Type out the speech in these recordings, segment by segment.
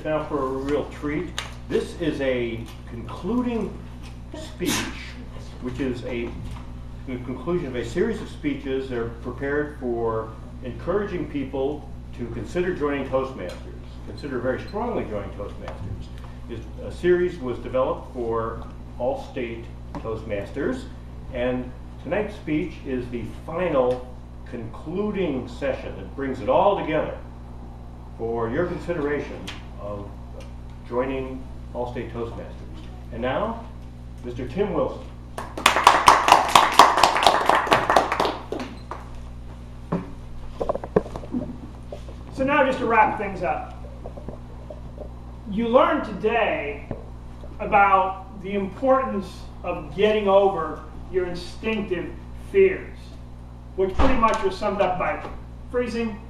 Now for a real treat. This is a concluding speech, which is the conclusion of a series of speeches. They're prepared for encouraging people to consider joining Toastmasters, consider very strongly joining Toastmasters. A series was developed for all state Toastmasters, and tonight's speech is the final concluding session that brings it all together for your consideration of joining All-State Toastmasters. And now, Mr. Tim Wilson. So now just to wrap things up. You learned today about the importance of getting over your instinctive fears, which pretty much was summed up by freezing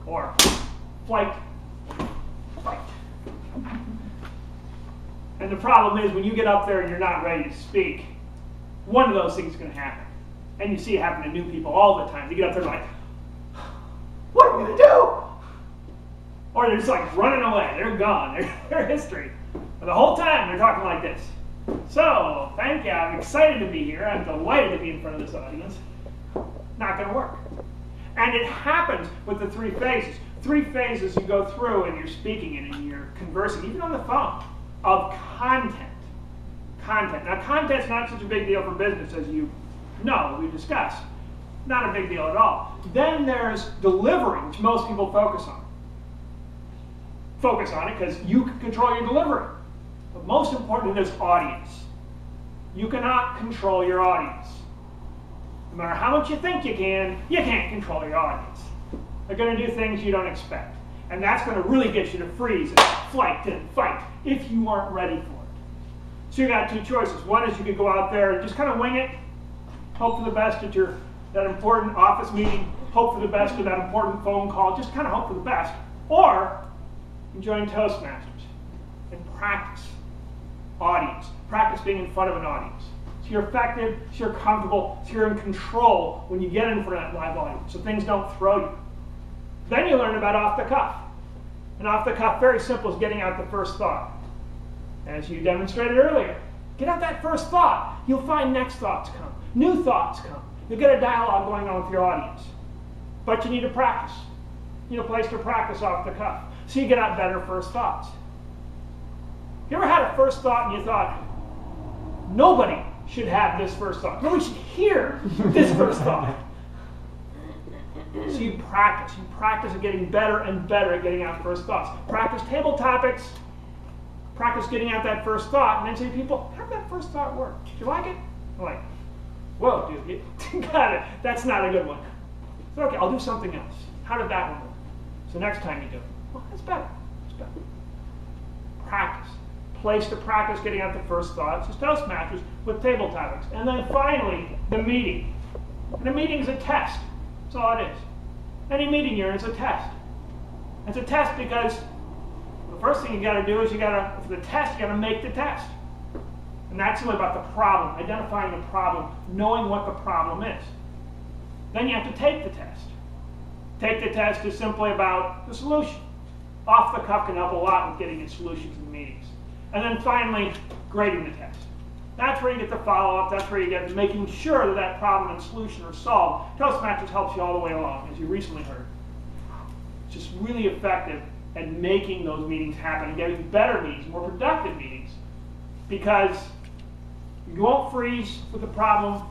or flight. And the problem is when you get up there and you're not ready to speak, one of those things is going to happen. And you see it happen to new people all the time. They get up there and like, what are we going to do? Or they're just like running away. They're gone. They're history. And the whole time they're talking like this. So, thank you. I'm excited to be here. I'm delighted to be in front of this audience. Not going to work. And it happens with the three phases. Three phases you go through and you're speaking and you're conversing, even on the phone, of content. Now, content's not such a big deal for business as you know, we discussed. Not a big deal at all. Then there's delivery, which most people focus on. Focus on it because you can control your delivery. But most importantly, there's audience. You cannot control your audience. No matter how much you think you can't control your audience. They're going to do things you don't expect. And that's going to really get you to freeze and flight and fight if you aren't ready for it. So you got two choices. One is you could go out there and just kind of wing it, hope for the best at that important office meeting, hope for the best at that important phone call, just kind of hope for the best. Or you join Toastmasters and practice audience. Practice being in front of an audience. So you're effective, so you're comfortable, so you're in control when you get in front of that live audience, so things don't throw you. Then you learn about off the cuff. And off the cuff, very simple, is getting out the first thought. As you demonstrated earlier, get out that first thought. You'll find next thoughts come, new thoughts come. You'll get a dialogue going on with your audience. But you need to practice. You need a place to practice off the cuff. So you get out better first thoughts. You ever had a first thought and you thought, nobody should have this first thought. Nobody should hear this first thought. So you practice. You practice at getting better and better at getting out first thoughts. Practice table topics. Practice getting out that first thought. And then say to people, how did that first thought work? Did you like it? I'm like, whoa, dude, you got it. That's not a good one. So, okay, I'll do something else. How did that one work? So next time you do it, well, that's better. That's better. Practice. Place to practice getting out the first thoughts is Toastmasters with table topics. And then finally, the meeting. And the meeting is a test. That's all it is. Any meeting you're in is a test. It's a test because the first thing you got to do is for the test, you got to make the test. And that's really about the problem, identifying the problem, knowing what the problem is. Then you have to take the test. Take the test is simply about the solution. Off the cuff can help a lot with getting your solutions in meetings. And then finally, grading the test. That's where you get the follow-up. That's where you get making sure that problem and solution are solved. Toastmasters helps you all the way along, as you recently heard. It's just really effective at making those meetings happen and getting better meetings, more productive meetings, because you won't freeze with the problem.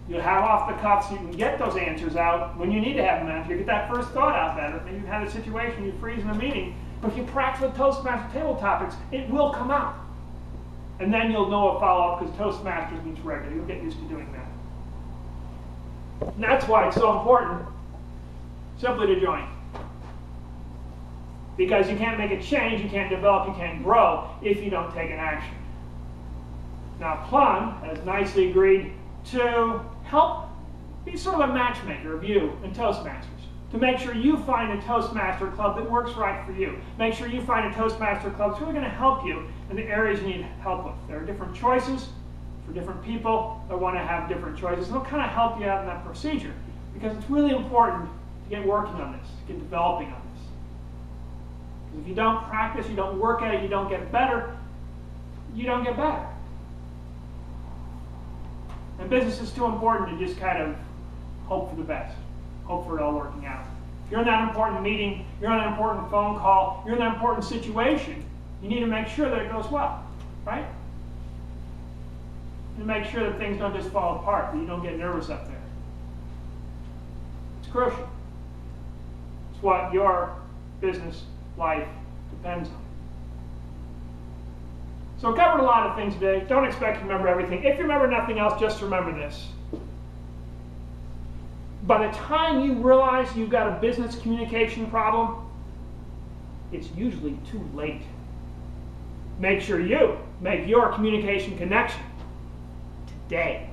You'll have off the cuff so you can get those answers out when you need to have them out. You get that first thought out better. Maybe you've had a situation, you freeze in a meeting, but if you practice with Toastmaster table topics, it will come out. And then you'll know a follow-up because Toastmasters means regular. You'll get used to doing that. And that's why it's so important simply to join. Because you can't make a change, you can't develop, you can't grow if you don't take an action. Now, Plum has nicely agreed to help be sort of a matchmaker of you and Toastmasters. To make sure you find a Toastmaster club that works right for you. Make sure you find a Toastmaster club that's really going to help you in the areas you need help with. There are different choices for different people that want to have different choices. And they'll kind of help you out in that procedure because it's really important to get working on this, to get developing on this. If you don't practice, you don't work at it, you don't get better, you don't get better. And business is too important to just kind of hope for the best, hope for it all working out. If you're in that important meeting, you're on that important phone call, you're in that important situation, you need to make sure that it goes well, right? And make sure that things don't just fall apart, that you don't get nervous up there. It's crucial. It's what your business life depends on. So I covered a lot of things today. Don't expect to remember everything. If you remember nothing else, just remember this. By the time you realize you've got a business communication problem, it's usually too late. Make sure you make your communication connection today.